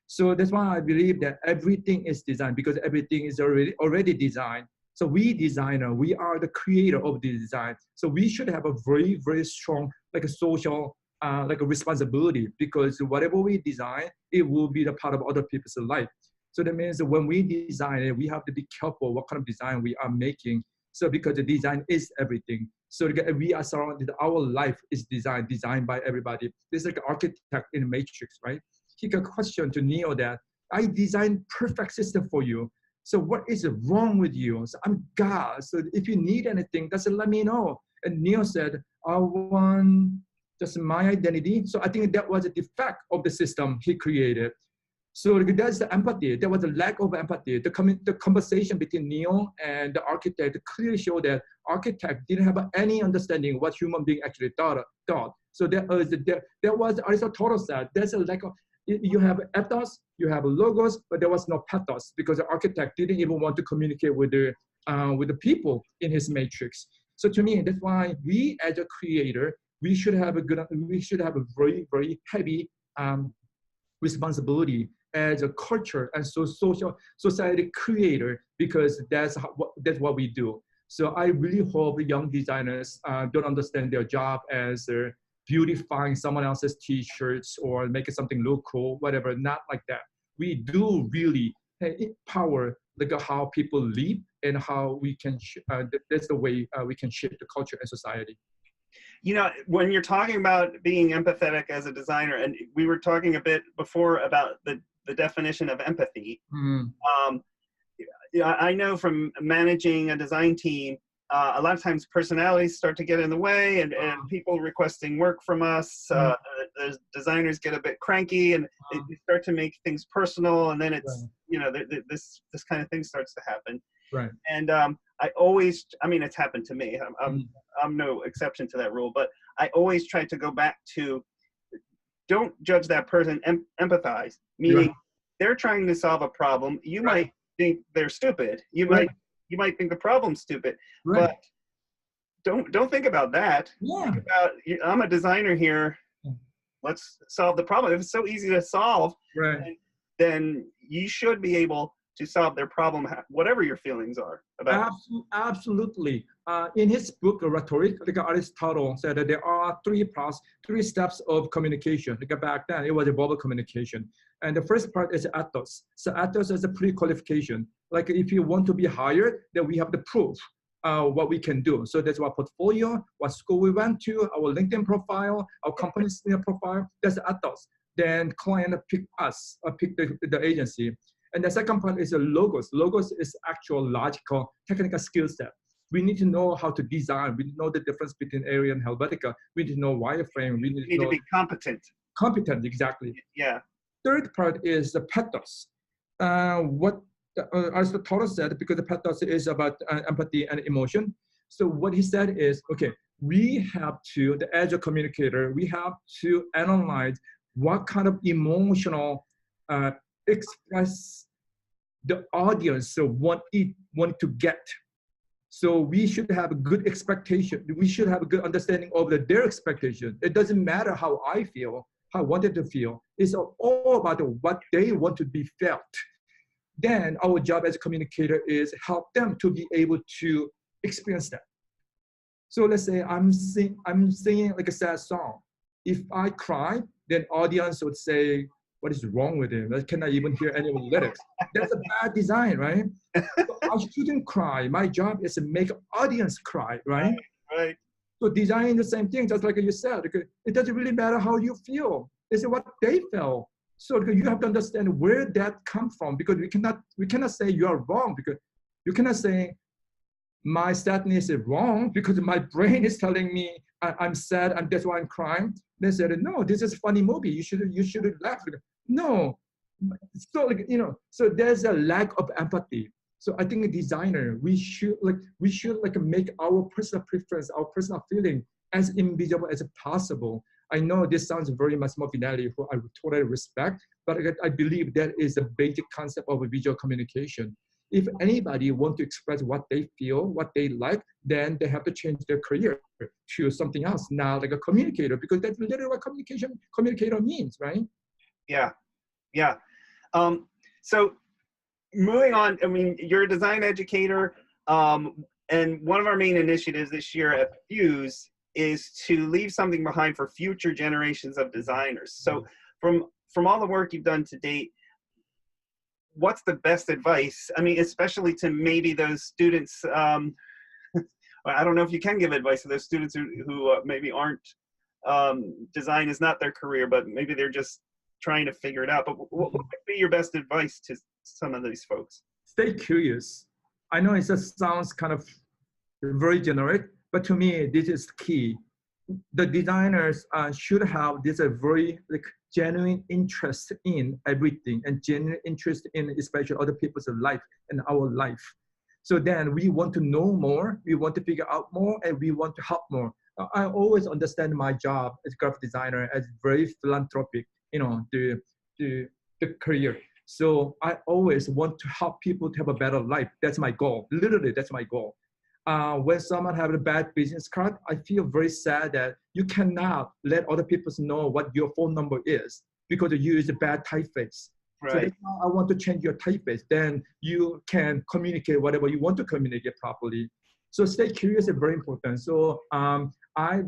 So that's why I believe that everything is designed, because everything is already designed. So we designer, we are the creator of the design. So we should have a very, very strong, like a social, like a responsibility, because whatever we design, it will be the part of other people's life. So that means that when we design it, we have to be careful what kind of design we are making. So because the design is everything. So we are surrounded, our life is designed by everybody. This is like an architect in a matrix, right? he got a question to Neil that I designed perfect system for you. So what is wrong with you? So I'm God. So if you need anything, just let me know. And Neil said, I want just my identity. So I think that was a defect of the system he created. So that's the empathy. There was a lack of empathy. The conversation between Neil and the architect clearly showed that architect didn't have any understanding what human being actually thought. So there was Aristotle said there's a lack of, you have ethos, you have logos, but there was no pathos because the architect didn't even want to communicate with the people in his matrix. So to me, that's why we as a creator, we should have a very, very heavy responsibility as a culture and social society creator, because that's what we do. So I really hope young designers don't understand their job as beautifying someone else's t-shirts or making something look cool, whatever, not like that. We do really empower like how people live and how we can, that's the way we can shape the culture and society. You know, when you're talking about being empathetic as a designer, and we were talking a bit before about the definition of empathy. I know from managing a design team, a lot of times personalities start to get in the way, and people requesting work from us, the designers get a bit cranky, and they start to make things personal, and then it's, you know, this kind of thing starts to happen. Right. And I mean, it's happened to me. I'm no exception to that rule, but I always try to go back to, don't judge that person, empathize, meaning they're trying to solve a problem. You might think they're stupid. You might think the problem's stupid, but don't think about that. Think about, I'm a designer here. Let's solve the problem. If it's so easy to solve, then you should be able to solve their problem, whatever your feelings are about. Absolutely. In his book, Rhetoric, like Aristotle said that there are three steps of communication. Like back then, it was a verbal communication. And the first part is ethos. So ethos is a pre-qualification. Like if you want to be hired, then we have to prove what we can do. So that's our portfolio, what school we went to, our LinkedIn profile, our company's profile, that's ethos. Then client pick us, pick the agency. And the second part is a logos. Logos is actual logical, technical skill set. We need to know how to design. We know the difference between area and Helvetica. We need to know wireframe. We need to be competent. Competent, exactly. Yeah. Third part is the pathos. What Aristotle said, because the pathos is about empathy and emotion. So what he said is, okay, we have to, the agile communicator, we have to analyze what kind of emotional express the audience want to get. So we should have a good expectation. We should have a good understanding of their expectation. It doesn't matter how I feel, how I wanted to feel. It's all about what they want to be felt. Then our job as a communicator is help them to be able to experience that. So let's say I'm singing like a sad song. If I cry, then audience would say, what is wrong with him? I cannot even hear any of the lyrics. That's a bad design, right? So I shouldn't cry. My job is to make audience cry, right? Right. So design the same thing, just like you said. It doesn't really matter how you feel. It's what they felt. So you have to understand where that comes from, because we cannot say you are wrong, because you cannot say my sadness is wrong because my brain is telling me I'm sad and that's why I'm crying. They said, no, this is a funny movie. You should laugh. No. So so there's a lack of empathy. So I think a designer, we should make our personal preference, our personal feeling as invisible as possible. I know this sounds very much more finale, who I totally respect, but I believe that is the basic concept of visual communication. If anybody wants to express what they feel, what they like, then they have to change their career to something else, not like a communicator, because that's literally what communicator means, right? Yeah, yeah. So moving on, I mean, you're a design educator, and one of our main initiatives this year at Fuse is to leave something behind for future generations of designers. So from all the work you've done to date, what's the best advice? I mean, especially to maybe those students, I don't know if you can give advice to those students who maybe aren't, design is not their career, but maybe they're just trying to figure it out. But what would be your best advice to some of these folks? Stay curious. I know it just sounds kind of very generic, but to me, this is key. The designers should have this a very like genuine interest in everything and genuine interest in especially other people's life and our life. So then we want to know more, we want to figure out more, and we want to help more. I always understand my job as a graphic designer as very philanthropic, you know, the career. So I always want to help people to have a better life. That's my goal. Literally, that's my goal. When someone has a bad business card, I feel very sad that you cannot let other people know what your phone number is because you use a bad typeface. Right. So that's why I want to change your typeface. Then you can communicate whatever you want to communicate properly. So stay curious is very important. So I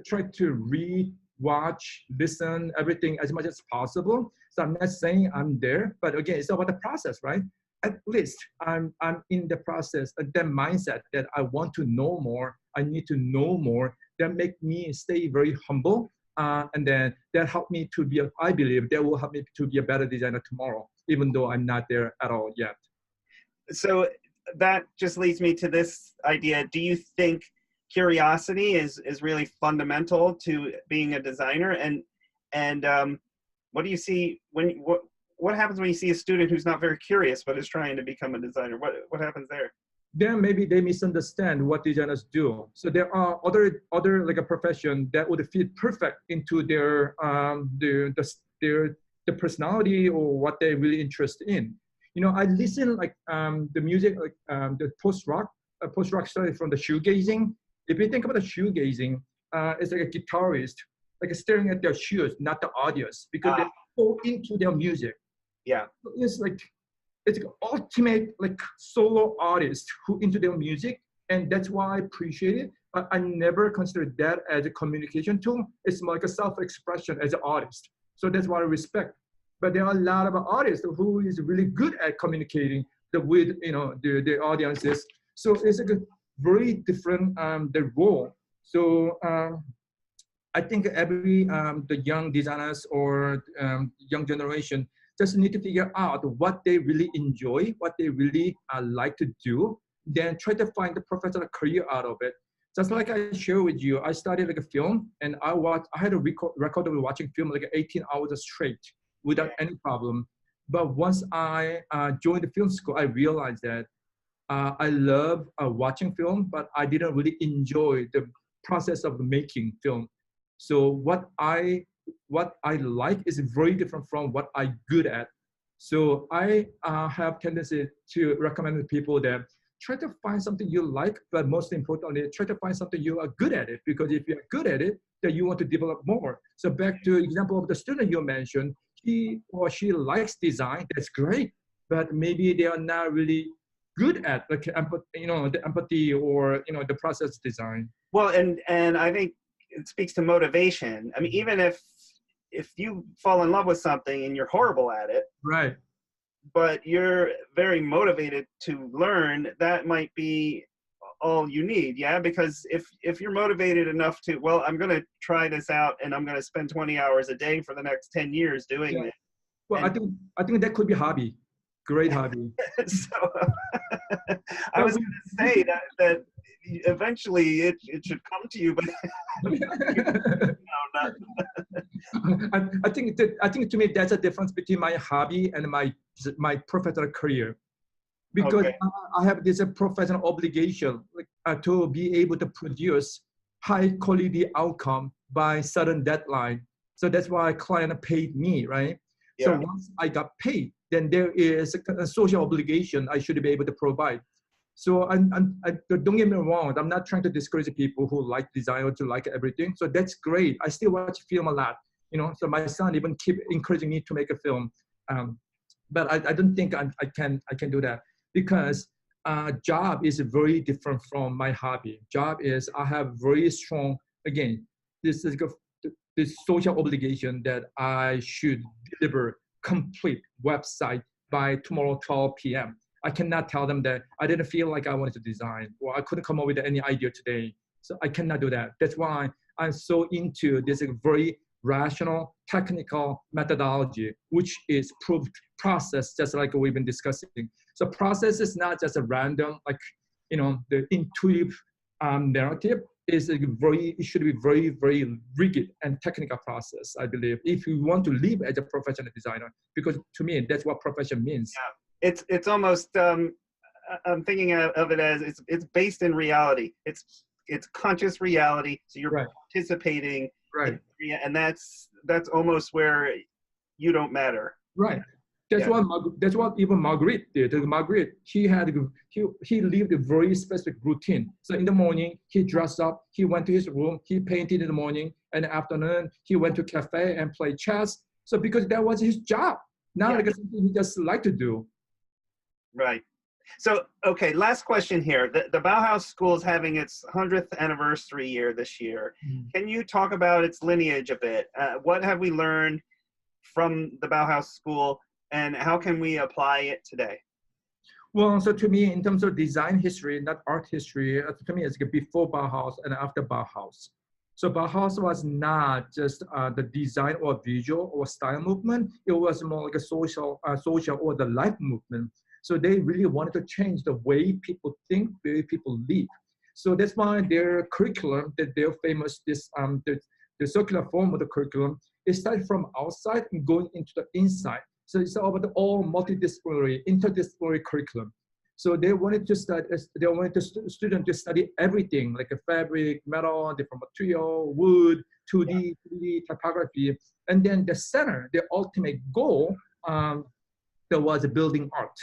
try to read, watch, listen, everything as much as possible. So I'm not saying I'm there, but again, it's about the process, right? At least I'm in the process, that mindset that I want to know more, I need to know more, that make me stay very humble. And then that helped me to be, I believe that will help me to be a better designer tomorrow, even though I'm not there at all yet. So that just leads me to this idea. Do you think curiosity is really fundamental to being a designer? And what do you see when, what happens when you see a student who's not very curious but is trying to become a designer? What happens there? Then maybe they misunderstand what designers do. So there are other like a profession that would fit perfect into their the personality or what they're really interested in. You know, I listen like the music like the post rock started from the shoegazing. If you think about the shoegazing, it's like a guitarist like staring at their shoes, not the audience, because they go into their music. Yeah, it's like ultimate like solo artist who into their music, and that's why I appreciate it. But I never consider that as a communication tool. It's more like a self-expression as an artist. So that's why I respect. But there are a lot of artists who is really good at communicating with the audiences. So it's like a very different the role. So I think every the young designers or young generation just need to figure out what they really enjoy, what they really like to do, then try to find the professional career out of it. Just like I share with you, I studied like a film, and I had a record of watching film like 18 hours straight without any problem. But once I joined the film school, I realized that I love watching film, but I didn't really enjoy the process of making film. So what I like is very different from what I'm good at. So I have tendency to recommend to people that try to find something you like, but most importantly, try to find something you are good at it. Because if you're good at it, then you want to develop more. So back to example of the student you mentioned, he or she likes design, that's great, but maybe they are not really good at like the empathy or the process design. Well, and I think it speaks to motivation. I mean, even if you fall in love with something and you're horrible at it, right, but you're very motivated to learn, that might be all you need. Yeah, because if you're motivated enough to, well, I'm going to try this out and I'm going to spend 20 hours a day for the next 10 years doing this. Well, I think that could be a hobby. Great hobby. So I was going to say that eventually it should come to you, but no, not. I think to me that's a difference between my hobby and my professional career, because Okay. I have this professional obligation to be able to produce high quality outcome by certain deadline. So that's why a client paid me, right? Yeah. So once I got paid, then there is a social obligation I should be able to provide. So don't get me wrong, I'm not trying to discourage people who like design or to like everything. So that's great. I still watch film a lot, so my son even keep encouraging me to make a film. But I don't think I can do that, because job is very different from my hobby. Job is, I have very strong, again, this social obligation that I should deliver complete website by tomorrow 12 p.m. I cannot tell them that I didn't feel like I wanted to design, or I couldn't come up with any idea today. So I cannot do that. That's why I'm so into this very rational, technical methodology, which is proved process, just like we've been discussing. So process is not just a random, like, the intuitive narrative. It should be very, very rigid and technical process, I believe, if you want to live as a professional designer, because to me, that's what profession means. Yeah. It's almost, I'm thinking of it as it's based in reality. It's conscious reality. So you're participating, and that's almost where you don't matter. Right. That's what even Marguerite did. Marguerite, he lived a very specific routine. So in the morning, he dressed up, he went to his room, he painted in the morning, and in the afternoon, he went to a cafe and played chess. So because that was his job, not like something he just liked to do. Right. So, okay, last question here. The Bauhaus School is having its 100th anniversary year this year. Can you talk about its lineage a bit? What have we learned from the Bauhaus School, and how can we apply it today? Well, so to me, in terms of design history, not art history, to me, it's before Bauhaus and after Bauhaus. So Bauhaus was not just the design or visual or style movement. It was more like a social or the life movement. So they really wanted to change the way people think, the way people live. So that's why their curriculum, that they're famous, the circular form of the curriculum, it started from outside and going into the inside. So it's about the all multidisciplinary, interdisciplinary curriculum. So they wanted students to study everything, like a fabric, metal, different material, wood, 2D, 3D, typography. And then the center, the ultimate goal, there was a building art.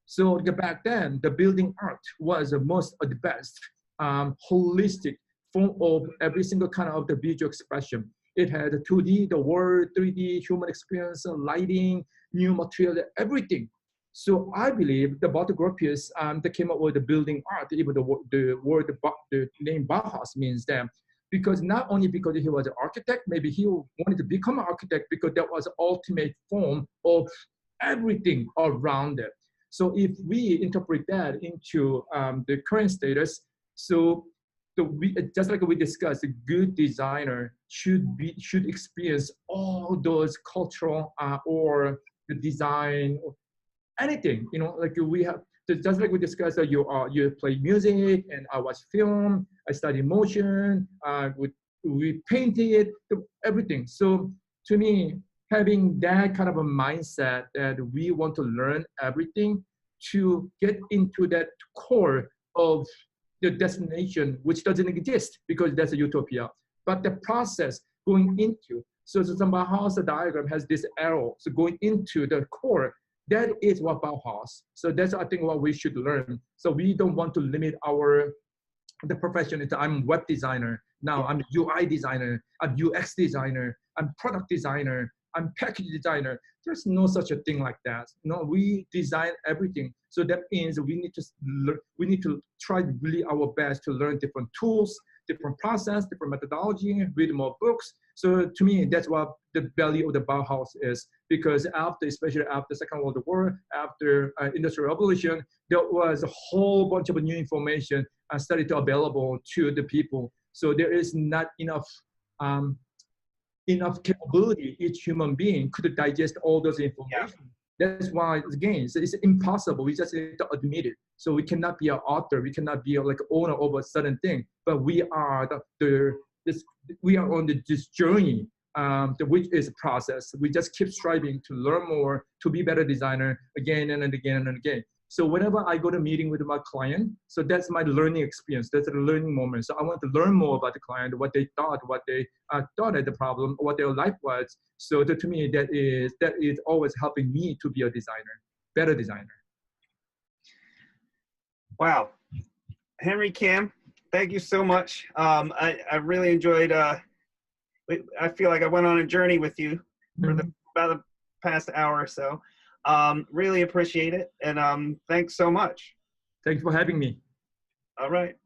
So back then, the building art was the most advanced, holistic form of every single kind of the visual expression. It had the 2D, the word, 3D, human experience, lighting, new material, everything. So I believe the Walter Gropius, they came up with the building art, even the name Bauhaus means that, because not only because he was an architect, maybe he wanted to become an architect because that was the ultimate form of everything around it. So if we interpret that into the current status, just like we discussed, a good designer should experience all those cultural or the design, or anything, like we have, just like we discussed, that you play music and I watch film, I study motion, we painted, everything. So to me, having that kind of a mindset that we want to learn everything to get into that core of the destination, which doesn't exist because that's a utopia. But the process going into, so the Bauhaus diagram has this arrow, so going into the core, that is what Bauhaus. So that's, I think, what we should learn. So we don't want to limit the profession into I'm web designer, now I'm UI designer, I'm UX designer, I'm product designer, I'm package designer. There's no such a thing like that. No, we design everything. So that means we need to try really our best to learn different tools, different process, different methodology, read more books. So to me, that's what the value of the Bauhaus is, because especially after Second World War, after Industrial Revolution, there was a whole bunch of new information started to available to the people. So there is not enough capability each human being could digest all those information. That's why, again, it's impossible. We just need to admit it. So we cannot be an author. We cannot be like owner of a certain thing. But we are we are on this journey, which is a process. We just keep striving to learn more, to be better designer again and again and again. So whenever I go to meeting with my client, so that's my learning experience. That's a learning moment. So I want to learn more about the client, what they thought at the problem, what their life was. So to me, that is always helping me to be a designer, better designer. Wow. Henry, Kim, thank you so much. I really enjoyed, I feel like I went on a journey with you for about the past hour or so. Really appreciate it. And thanks so much. Thanks for having me. All right.